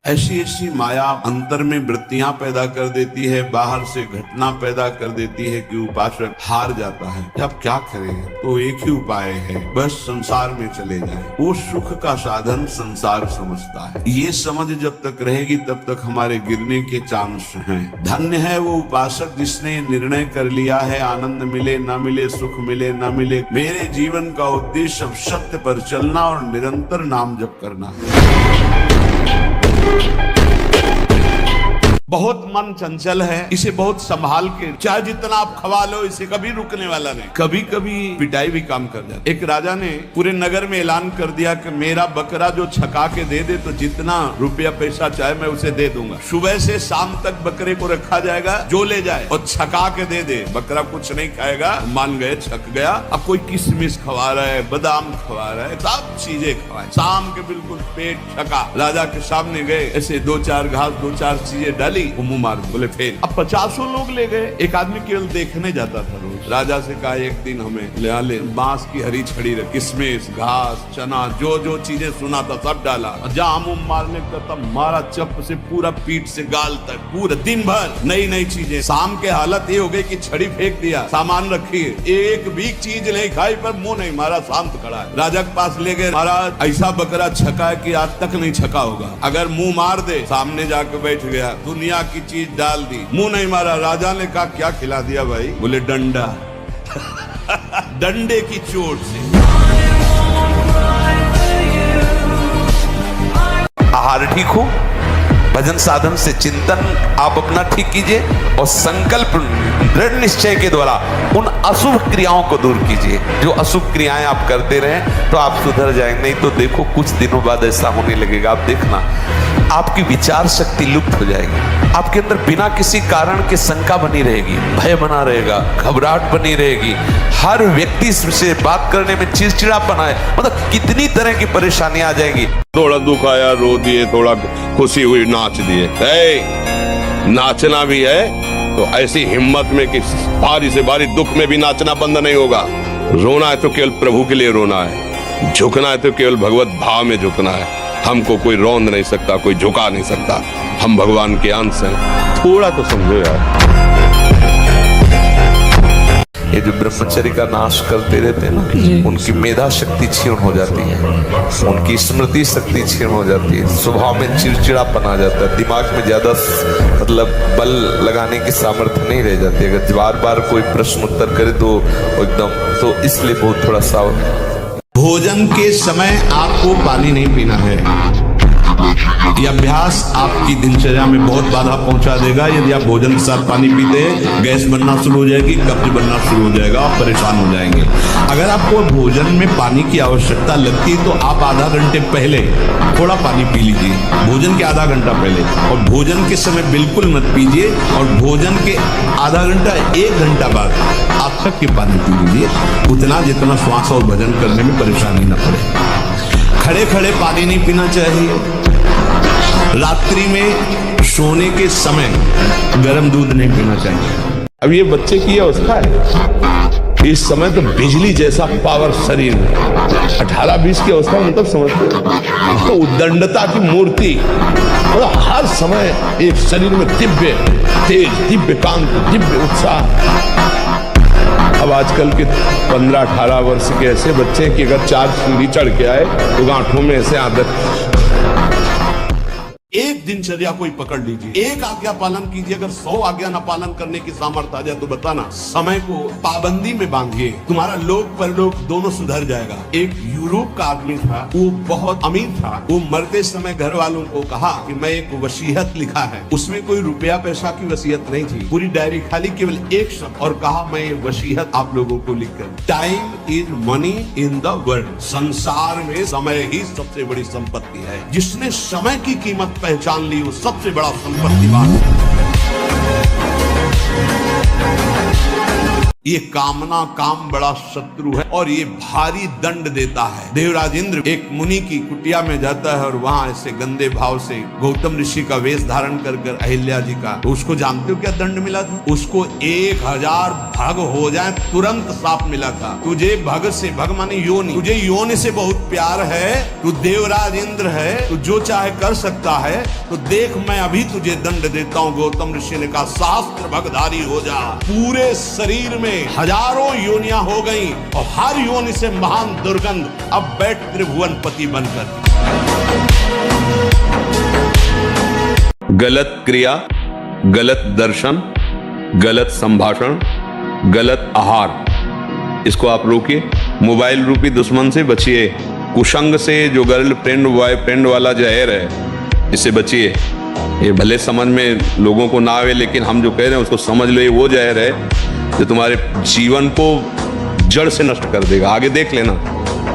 ऐसी ऐसी माया अंतर में वृत्तियां पैदा कर देती है, बाहर से घटना पैदा कर देती है कि उपासक हार जाता है। अब क्या करें? तो एक ही उपाय है, बस संसार में चले जाएं। वो सुख का साधन संसार समझता है। ये समझ जब तक रहेगी तब तक हमारे गिरने के चांस हैं। धन्य है वो उपासक जिसने निर्णय कर लिया है, आनंद मिले ना मिले, सुख मिले ना मिले, मेरे जीवन का उद्देश्य अब सत्य पर चलना और निरंतर नाम जप करना है। बहुत मन चंचल है, इसे बहुत संभाल के, चाहे जितना आप खवा लो, इसे कभी रुकने वाला नहीं। कभी कभी पिटाई भी काम कर जाती। एक राजा ने पूरे नगर में ऐलान कर दिया कि मेरा बकरा जो छका के दे दे तो जितना रुपया पैसा चाहे मैं उसे दे दूंगा। सुबह से शाम तक बकरे को रखा जाएगा, जो ले जाए और छका के दे दे। बकरा कुछ नहीं खाएगा, मान गए, छक गया। अब कोई किशमिश खवा रहा है, बादाम खवा रहा है, सब चीजें खवाए। शाम के बिल्कुल पेट छका, राजा के सामने गए, ऐसे दो चार घास, दो चार चीजें डाली, मुंह मार बोले फेल। अब 50 लोग ले गए, एक आदमी केवल देखने जाता था रोज। राजा से कहा एक दिन हमें ले बांस की हरी छड़ी रख, किशमिश, घास, चना, जो जो चीजें सुना था सब डाला। जहां मुंह मारने का तब मारा चप से पूरा पीठ से गाल तक, पूरा दिन भर नई नई चीजें। शाम के हालत ये हो गई कि छड़ी फेंक दिया, सामान रखी, एक भी चीज नहीं खाई पर मुंह नहीं मारा, शांत खड़ा है। राजा के पास ले गए, महाराज ऐसा बकरा छका है कि आज तक नहीं छका होगा, अगर मुंह मार दे। सामने जाकर बैठ गया, दुनिया की चीज डाल दी, मुंह नहीं मारा। राजा ने कहा क्या खिला दिया भाई? बोले डंडा। डंडे की चोट से। आहार ठीक हो, भजन साधन से चिंतन आप अपना ठीक कीजिए और संकल्प दृढ़ निश्चय के द्वारा उन अशुभ क्रियाओं को दूर कीजिए। जो अशुभ क्रियाएं आप करते रहें तो आप सुधर जाएंगे। नहीं तो देखो कुछ दिनों बाद ऐसा होने लगेगा, आप देखना आपकी विचार शक्ति लुप्त हो जाएगी। आपके अंदर बिना किसी कारण के शंका बनी रहेगी, भय बना रहेगा, घबराहट बनी रहेगी, हर व्यक्ति से बात करने में चिड़चिड़ापन आए, मतलब कितनी तरह की परेशानियां आ जाएंगी। थोड़ा दुख आया रो दिए, थोड़ा खुशी हुई नाच दिए। नाचना भी है तो ऐसी हिम्मत में कि भारी से भारी दुख में भी नाचना बंद नहीं होगा। रोना है तो केवल प्रभु के लिए रोना है, झुकना है तो केवल भगवत भाव में झुकना है। हमको कोई रौंद नहीं सकता, कोई झुका नहीं सकता, हम भगवान के अंश हैं। थोड़ा तो समझो यार। ये जो ब्रह्मचर्य का नाश करते रहते हैं ना, उनकी मेधा शक्ति क्षीण हो जाती है, उनकी स्मृति शक्ति क्षीण हो जाती है, स्वभाव में चिड़चिड़ापन आ जाता है, दिमाग में ज्यादा मतलब बल लगाने की सामर्थ्य नहीं रह जाती। अगर बार बार कोई प्रश्न उत्तर करे तो एकदम, तो इसलिए बहुत थोड़ा सावधान। भोजन के समय आपको पानी नहीं पीना है। यह अभ्यास आपकी दिनचर्या में बहुत बाधा पहुंचा देगा। यदि आप भोजन के साथ पानी पीते हैं, गैस बनना शुरू हो जाएगी, कब्ज बनना शुरू हो जाएगा, आप परेशान हो जाएंगे। अगर आपको भोजन में पानी की आवश्यकता लगती है तो आप आधा घंटे पहले थोड़ा पानी पी लीजिए, भोजन के आधा घंटा पहले। और भोजन के समय बिल्कुल मत पीजिए, और भोजन के आधा घंटा 1 घंटा बाद आप तक के पानी पी लीजिए, उतना जितना श्वास और भजन करने में परेशानी न पड़े। खड़े खड़े पानी नहीं पीना चाहिए। रात्रि में सोने के समय गर्म दूध नहीं पीना चाहिए। अब ये बच्चे की अवस्था है, इस समय तो बिजली जैसा पावर शरीर में, 18-20 की अवस्था में तब समझते तो उद्दंडता की मूर्ति, मतलब हर समय एक शरीर में दिव्य तेज, दिव्य कांति, दिव्य उत्साह। अब आजकल के 15-18 वर्ष के ऐसे बच्चे कि अगर 4 सीढ़ी चढ़ के आए तो गांठों में ऐसे आदत। एक दिनचर्या कोई पकड़ लीजिए, एक आज्ञा पालन कीजिए। अगर 100 आज्ञा न पालन करने की सामर्थ्य आ जाए तो बताना, समय को पाबंदी में बांधिए, तुम्हारा लोक परलोक दोनों सुधर जाएगा। एक यूरोप का आदमी था, वो बहुत अमीर था। वो मरते समय घर वालों को कहा कि मैं एक वसीयत लिखा है। उसमें कोई रुपया पैसा की वसीयत नहीं थी, पूरी डायरी खाली, केवल एक शब्द, और कहा मैं ये वसीयत आप लोगों को लिखकर, time is money in the world. संसार में समय ही सबसे बड़ी संपत्ति है। जिसने समय की कीमत पहचान ली वो सबसे बड़ा संपत्तिवान है। ये कामना काम बड़ा शत्रु है और ये भारी दंड देता है। देवराज इंद्र एक मुनि की कुटिया में जाता है और वहां ऐसे गंदे भाव से गौतम ऋषि का वेश धारण कर अहिल्या जी का, तो उसको जानते हो क्या दंड मिला था? उसको 1000 भग हो जाए तुरंत साप मिला था। तुझे भग से, भग माने योनि, तुझे योनि से बहुत प्यार है, तू देवराज इंद्र है, तू जो चाहे कर सकता है, तो देख मैं अभी तुझे दंड देता हूँ। गौतम ऋषि ने कहा शास्त्र भगधारी हो जा। पूरे शरीर में हजारों योनियां हो गई और हर योनि से महान दुर्गंध। अब बैठ त्रिभुवनपति बनकर। गलत क्रिया, गलत दर्शन, गलत संभाषण, गलत आहार, इसको आप रोकिए। मोबाइल रूपी दुश्मन से बचिए। कुसंग से, जो गर्लफ्रेंड बॉयफ्रेंड वाला जहर है, इससे बचिए। ये भले समझ में लोगों को ना आवे, लेकिन हम जो कह रहे हैं उसको समझ लो। ये वो जहर है जो तुम्हारे जीवन को जड़ से नष्ट कर देगा। आगे देख लेना।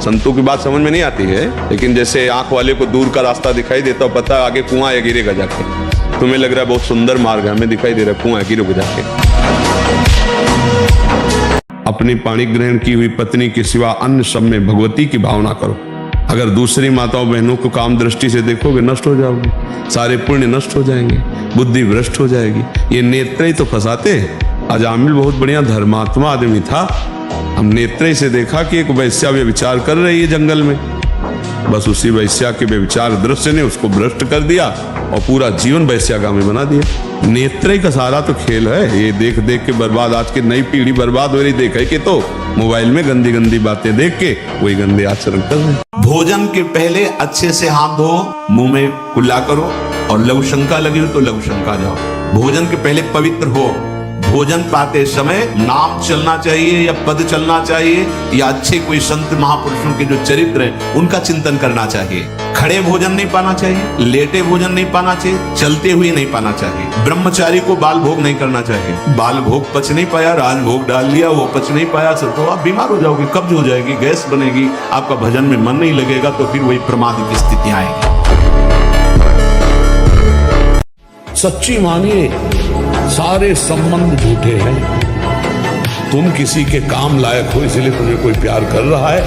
संतों की बात समझ में नहीं आती है, लेकिन जैसे आंख वाले को दूर का रास्ता दिखाई देता है, पता है आगे कुआं है, गिरेगा जाके। तुम्हें लग रहा है बहुत सुंदर मार्ग है, हमें दिखाई दे रहा है कुआं है, गिरोगे जाके। अपनी पाणी ग्रहण की हुई पत्नी के सिवा अन्य सब में भगवती की भावना करो। अगर दूसरी माताओं बहनों को काम दृष्टि से देखोगे, नष्ट हो जाओगे, सारे पुण्य नष्ट हो जाएंगे, बुद्धि भ्रष्ट हो जाएगी। ये नेत्र ही तो फंसाते हैं। अजामिल बहुत बढ़िया धर्मात्मा आदमी था। हम नेत्र से देखा कि एक वैश्या व्यभिचार कर रही है जंगल में, बस उसी वैश्या के व्यभिचार दृश्य ने उसको भ्रष्ट कर दिया और पूरा जीवन वैश्यागामी बना दिया। नेत्र का सारा तो खेल है। ये देख देख के बर्बाद, आज की नई पीढ़ी बर्बाद हो रही। देखा कि तो मोबाइल में गंदी गंदी बातें देख के वही गंदे आचरण कर रहे। भोजन के पहले अच्छे से हाथ धो, मुंह में कुल्ला करो, और लघु शंका लगी हो तो लघु शंका जाओ। भोजन के पहले पवित्र हो। भोजन पाते समय नाम चलना चाहिए या पद चलना चाहिए, या अच्छे कोई संत महापुरुषों के जो चरित्र हैं उनका चिंतन करना चाहिए। खड़े भोजन नहीं पाना चाहिए, लेटे भोजन नहीं पाना चाहिए, चलते हुए नहीं पाना चाहिए। ब्रह्मचारी को बाल भोग नहीं करना चाहिए। बाल भोग पच नहीं पाया, राज भोग डाल लिया, वो पच नहीं पाया, तो आप बीमार हो जाओगे, कब्ज हो जाएगी, गैस बनेगी, आपका भजन में मन नहीं लगेगा, तो फिर वही प्रमाद की स्थिति आएगी। सच्ची मानिए, सारे संबंध झूठे हैं। तुम किसी के काम लायक हो इसलिए तुम्हें कोई प्यार कर रहा है,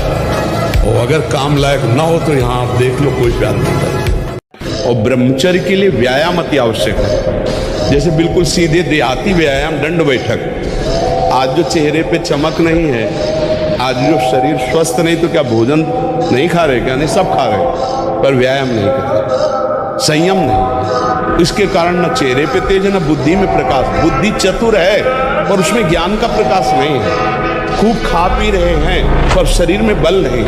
और अगर काम लायक ना हो तो यहां आप देख लो कोई प्यार नहीं कर रहा। और ब्रह्मचर्य के लिए व्यायाम अति आवश्यक है। जैसे बिल्कुल सीधे देहाती व्यायाम, दंड बैठक। आज जो चेहरे पे चमक नहीं है, आज जो शरीर स्वस्थ नहीं, तो क्या भोजन नहीं खा रहे? क्या नहीं, सब खा रहे, पर व्यायाम नहीं कर रहे, संयम नहीं। इसके कारण न चेहरे पे तेज है, न बुद्धि में प्रकाश। बुद्धि चतुर है पर उसमें ज्ञान का प्रकाश नहीं है। खूब खा पी रहे हैं पर शरीर में बल नहीं,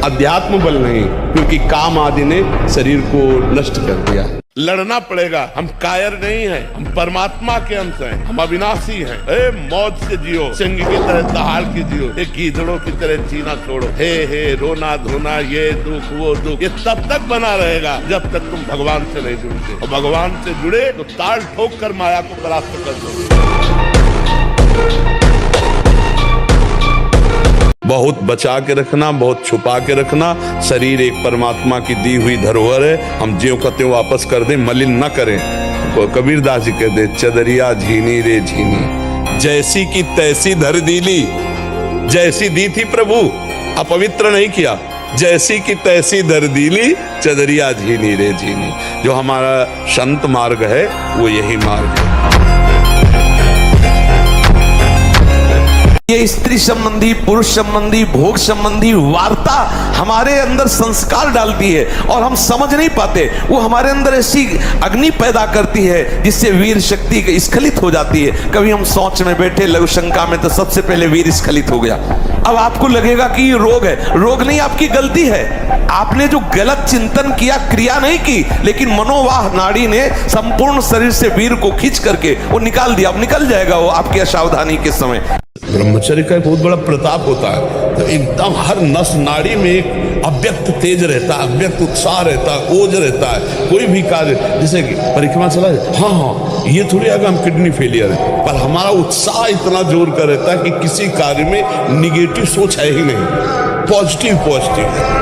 अध्यात्म बल नहीं, क्योंकि काम आदि ने शरीर को नष्ट कर दिया। लड़ना पड़ेगा। हम कायर नहीं हैं, हम परमात्मा के अंश हैं, हम अविनाशी हैं। मौज से जियो, सिंह की तरह दहाड़ के जियो, एक गीदड़ों की तरह जीना छोड़ो। हे रोना धोना, ये दुख वो दुख, ये तब तक बना रहेगा जब तक तुम भगवान से नहीं जुड़ते। और भगवान से जुड़े तो ताल ठोक कर माया को परास्त कर दो। बहुत बचा के रखना, बहुत छुपा के रखना। शरीर एक परमात्मा की दी हुई धरोहर है, हम ज्यों का त्यों वापस कर दें, मलिन न करें। कबीरदास जी कहते, चदरिया झीनी रे झीनी, जैसी की तैसी धर दीली। जैसी दी थी प्रभु, अपवित्र नहीं किया। जैसी की तैसी धर दीली, चदरिया झीनी रे झीनी। जो हमारा संत मार्ग है वो यही मार्ग है। ये स्त्री संबंधी, पुरुष संबंधी, भोग संबंधी वार्ता हमारे अंदर संस्कार डालती है और हम समझ नहीं पाते। वो हमारे अंदर ऐसी अग्नि पैदा करती है जिससे वीर शक्ति स्खलित हो जाती है। कभी हम सोच में बैठे लघु शंका में, तो सबसे पहले वीर स्खलित हो गया। अब आपको लगेगा कि ये रोग है। रोग नहीं, आपकी गलती है। आपने जो गलत चिंतन किया, क्रिया नहीं की, लेकिन मनोवाह नाड़ी ने संपूर्ण शरीर से वीर को खींच करके वो निकाल दिया। अब निकल जाएगा वो आपकी असावधानी के समय। ब्रह्मचर्य का एक बहुत बड़ा प्रताप होता है, तो एकदम हर नस नाड़ी में एक अव्यक्त तेज रहता है, अव्यक्त उत्साह रहता है, ओज रहता है। कोई भी कार्य, जैसे कि परिक्रमा चला जाए, हाँ ये थोड़ी आगे हम किडनी फेलियर है, पर हमारा उत्साह इतना जोर का रहता है कि किसी कार्य में निगेटिव सोच है ही नहीं। पॉजिटिव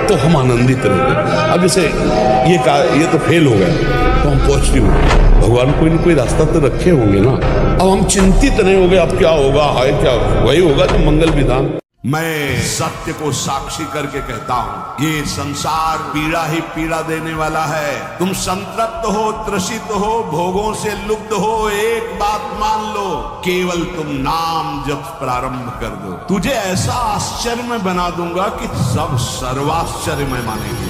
तो हम आनंदित रहते। अब जैसे ये तो फेल हो गया तो हम पॉजिटिव हो गए। भगवान कोई न कोई रास्ता तो रखे होंगे ना। अब हम चिंतित नहीं हो गए अब क्या होगा, हाय क्या वही होगा तो मंगल विधान। मैं सत्य को साक्षी करके कहता हूँ, ये संसार पीड़ा ही पीड़ा देने वाला है। तुम संतृप्त हो, त्रसित हो, भोगों से लुप्त हो, एक बात मान लो, केवल तुम नाम जप प्रारंभ कर दो, तुझे ऐसा आश्चर्य में बना दूंगा कि सब सर्वाश्चर्य में मानेंगे।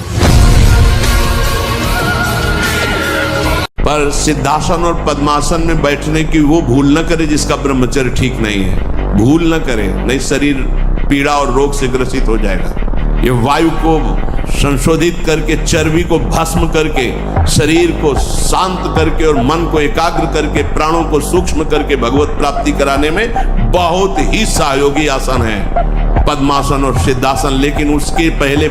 पर सिद्धासन और पद्मासन में बैठने की वो भूल न करे जिसका ब्रह्मचर्य ठीक नहीं है। भूल न करे, नहीं शरीर पीड़ा और रोग से ग्रसित हो जाएगा। ये वायु को संशोधित करके, चर्बी को भस्म करके, शरीर को शांत करके और मन को एकाग्र करके, प्राणों को सूक्ष्म करके भगवत प्राप्ति कराने में बहुत ही सहयोगी आसन है पद्मासन और सिद्धासन। लेकिन उसके पहले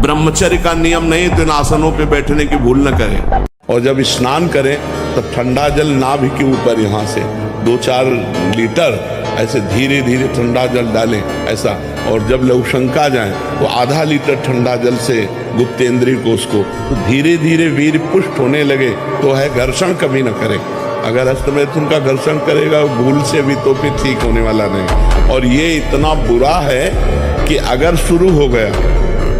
ब्रह्मचर्य का नियम नहीं, तो इन आसनों पे बैठने की भूल न करें। और जब स्नान करें तो ठंडा जल नाभि के ऊपर यहाँ से 2-4 लीटर ऐसे धीरे धीरे ठंडा जल डालें ऐसा। और जब लघुशंका जाए तो आधा लीटर ठंडा जल से गुप्तेंद्रिय को उसको तो धीरे धीरे वीर पुष्ट होने लगे तो है घर्षण कभी न करें। अगर हस्तमैथुन का घर्षण करेगा भूल से भी तो फिर ठीक होने वाला नहीं। और ये इतना बुरा है कि अगर शुरू हो गया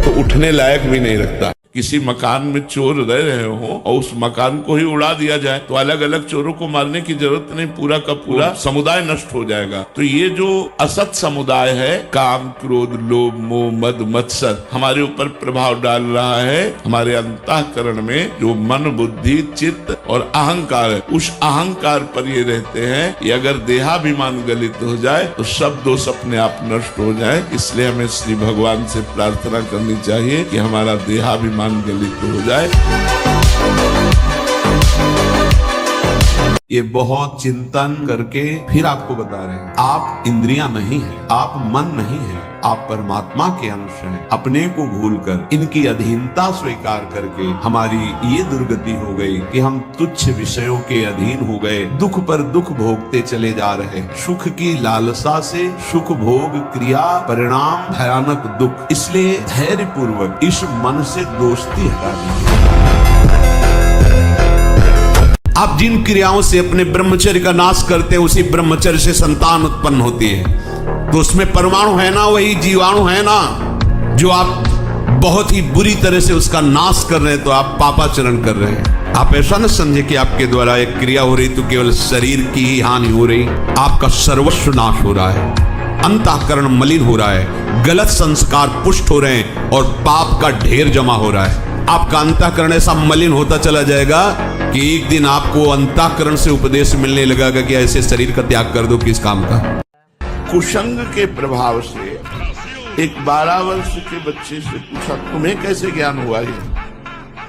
तो उठने लायक भी नहीं रखता। किसी मकान में चोर रह रहे हो और उस मकान को ही उड़ा दिया जाए तो अलग अलग चोरों को मारने की जरूरत नहीं, पूरा का पूरा समुदाय नष्ट हो जाएगा। तो ये जो असत समुदाय है, काम क्रोध लोभ मोह मद मत्सर, हमारे ऊपर प्रभाव डाल रहा है। हमारे अंतःकरण में जो मन बुद्धि चित्त और अहंकार है, उस अहंकार पर ये रहते हैं। ये अगर देहाभिमान गलित हो जाए तो सब दोष अपने आप नष्ट हो जाए। इसलिए हमें श्री भगवान से प्रार्थना करनी चाहिए कि हमारा देहाभिमान गलित हो जाए। ये बहुत चिंतन करके फिर आपको बता रहे हैं, आप इंद्रियां नहीं हैं, आप मन नहीं हैं, आप परमात्मा के अंश हैं। अपने को भूलकर इनकी अधीनता स्वीकार करके हमारी ये दुर्गति हो गई कि हम तुच्छ विषयों के अधीन हो गए, दुख पर दुख भोगते चले जा रहे। सुख की लालसा से सुख भोग क्रिया परिणाम भयानक दुख। इसलिए धैर्य पूर्वक इस मन से दोस्ती हटा दीजिए। आप जिन क्रियाओं से अपने ब्रह्मचर्य का नाश करते हैं उसी ब्रह्मचर्य से संतान उत्पन्न होती है। तो उसमें परमाणु है ना, वही जीवाणु है ना, जो आप बहुत ही बुरी तरह से उसका नाश कर रहे हैं। तो आप पापाचरण कर रहे हैं। आप ऐसा न समझे कि आपके द्वारा एक क्रिया हो रही तो केवल शरीर की ही हानि हो रही, आपका सर्वस्व नाश हो रहा है, अंतःकरण मलिन हो रहा है, गलत संस्कार पुष्ट हो रहे हैं और पाप का ढेर जमा हो रहा है। आपका अंतःकरण ऐसा मलिन होता चला जाएगा कि एक दिन आपको अंतःकरण से उपदेश मिलने लगेगा कि ऐसे शरीर का त्याग कर दो किस काम का। कुसंग के प्रभाव से एक 12 वर्ष के बच्चे से पूछा, तुम्हें कैसे ज्ञान हुआ ये?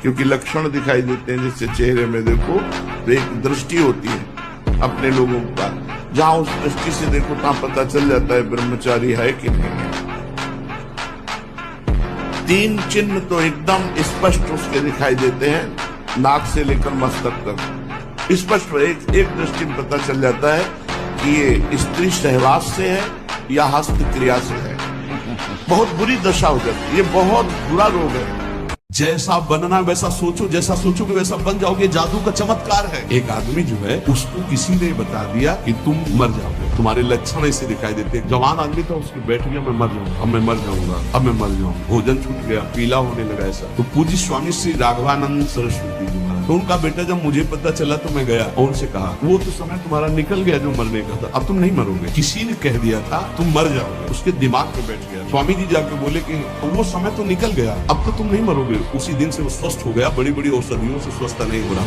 क्योंकि लक्षण दिखाई देते हैं, जैसे चेहरे में देखो तो एक दृष्टि होती है अपने लोगों का, जहां उस दृष्टि से देखो तहां पता चल जाता है ब्रह्मचारी है कि नहीं है। 3 चिन्ह तो एकदम स्पष्ट उसके दिखाई देते हैं, नाक से लेकर मस्तक तक स्पष्ट एक दृष्टि में पता चल जाता है कि ये स्त्री सहवास से है या हस्त क्रिया से है। बहुत बुरी दशा हो जाती है, ये बहुत बुरा रोग है। जैसा बनना वैसा सोचो, जैसा सोचोगे वैसा बन जाओगे, जादू का चमत्कार है। एक आदमी जो है उसको किसी ने बता दिया कि तुम मर जाओगे, तुम्हारे लक्षण ऐसे दिखाई देते हैं। जवान आदमी था, उसको बैठ गया मैं मर जाऊंगा, अब मैं मर जाऊंगा, अब मैं मर जाऊंगा, भोजन छूट गया, पीला होने लगा ऐसा। तो पूज्य स्वामी श्री राघवानंद सरस्वती जी महाराज, तो उनका बेटा जब मुझे पता चला तो मैं गया और उनसे कहा वो तो समय तुम्हारा निकल गया जो मरने का था, अब तुम नहीं मरोगे, किसी ने कह दिया था तुम मर जाओगे, उसके दिमाग में बैठ गया। स्वामी जी जाके बोले कि वो समय तो निकल गया, अब तो तुम नहीं मरोगे। उसी दिन से वो स्वस्थ हो गया, बड़ी बड़ी औषधियों से स्वस्थ नहीं हो रहा।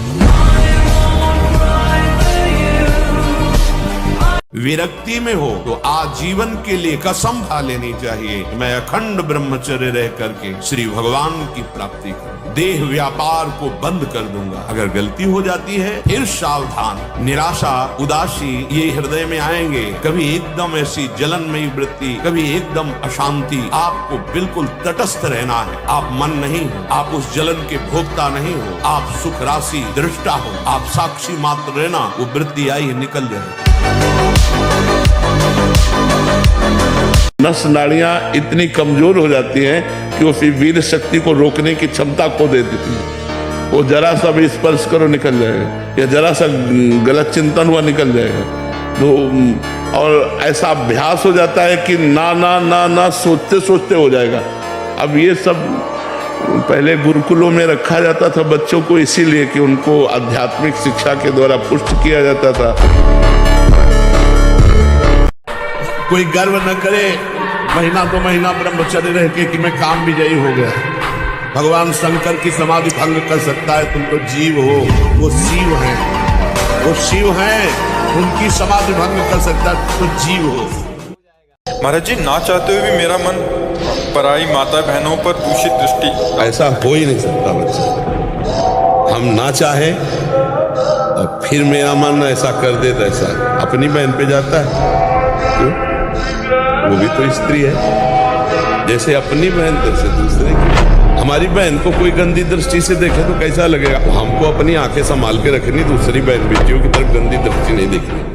विरक्ति में हो तो आजीवन के लिए कसम खा लेनी चाहिए, मैं अखंड ब्रह्मचर्य रह करके श्री भगवान की प्राप्ति करूं, देह व्यापार को बंद कर दूंगा। अगर गलती हो जाती है फिर सावधान, निराशा उदासी ये हृदय में आएंगे, कभी एकदम ऐसी जलनमयी वृत्ति, कभी एकदम अशांति। आपको बिल्कुल तटस्थ रहना है, आप मन नहीं हो, आप उस जलन के भोक्ता नहीं हो, आप सुख राशि दृष्टा हो, आप साक्षी मात्र रहना। वो वृत्ति आई निकल जाए। नस नाड़ियां इतनी कमजोर हो जाती हैं कि वो फिर वीर शक्ति को रोकने की क्षमता खो दे देती है। वो जरा सा भी स्पर्श करो निकल जाएगा, या जरा सा गलत चिंतन हुआ निकल जाएगा। तो और ऐसा अभ्यास हो जाता है कि ना ना ना ना सोचते सोचते हो जाएगा। अब ये सब पहले गुरुकुलों में रखा जाता था बच्चों को, इसीलिए कि उनको आध्यात्मिक शिक्षा के द्वारा पुष्ट किया जाता था। कोई गर्व न करे महीना 2 महीना ब्रह्मचर्य रह के कि मैं काम विजयी हो गया। भगवान शंकर की समाधि भंग कर सकता है, तुम तो जीव हो, वो शिव हैं, वो शिव हैं, उनकी समाधि भंग कर सकता है, तो जीव हो। महाराज जी, ना चाहते हुए भी मेरा मन पराई माता बहनों पर दूषित दृष्टि। ऐसा हो ही नहीं सकता बच्चा। हम ना चाहे और फिर मेरा मन ऐसा कर दे, तो ऐसा अपनी बहन पे जाता है। क्यों? वो भी तो स्त्री है, जैसे अपनी बहन तैसे दूसरे की। हमारी बहन को कोई गंदी दृष्टि से देखे तो कैसा लगेगा? हमको अपनी आंखें संभाल के रखनी, दूसरी बहन बेटियों की तरफ गंदी दृष्टि नहीं देखनी।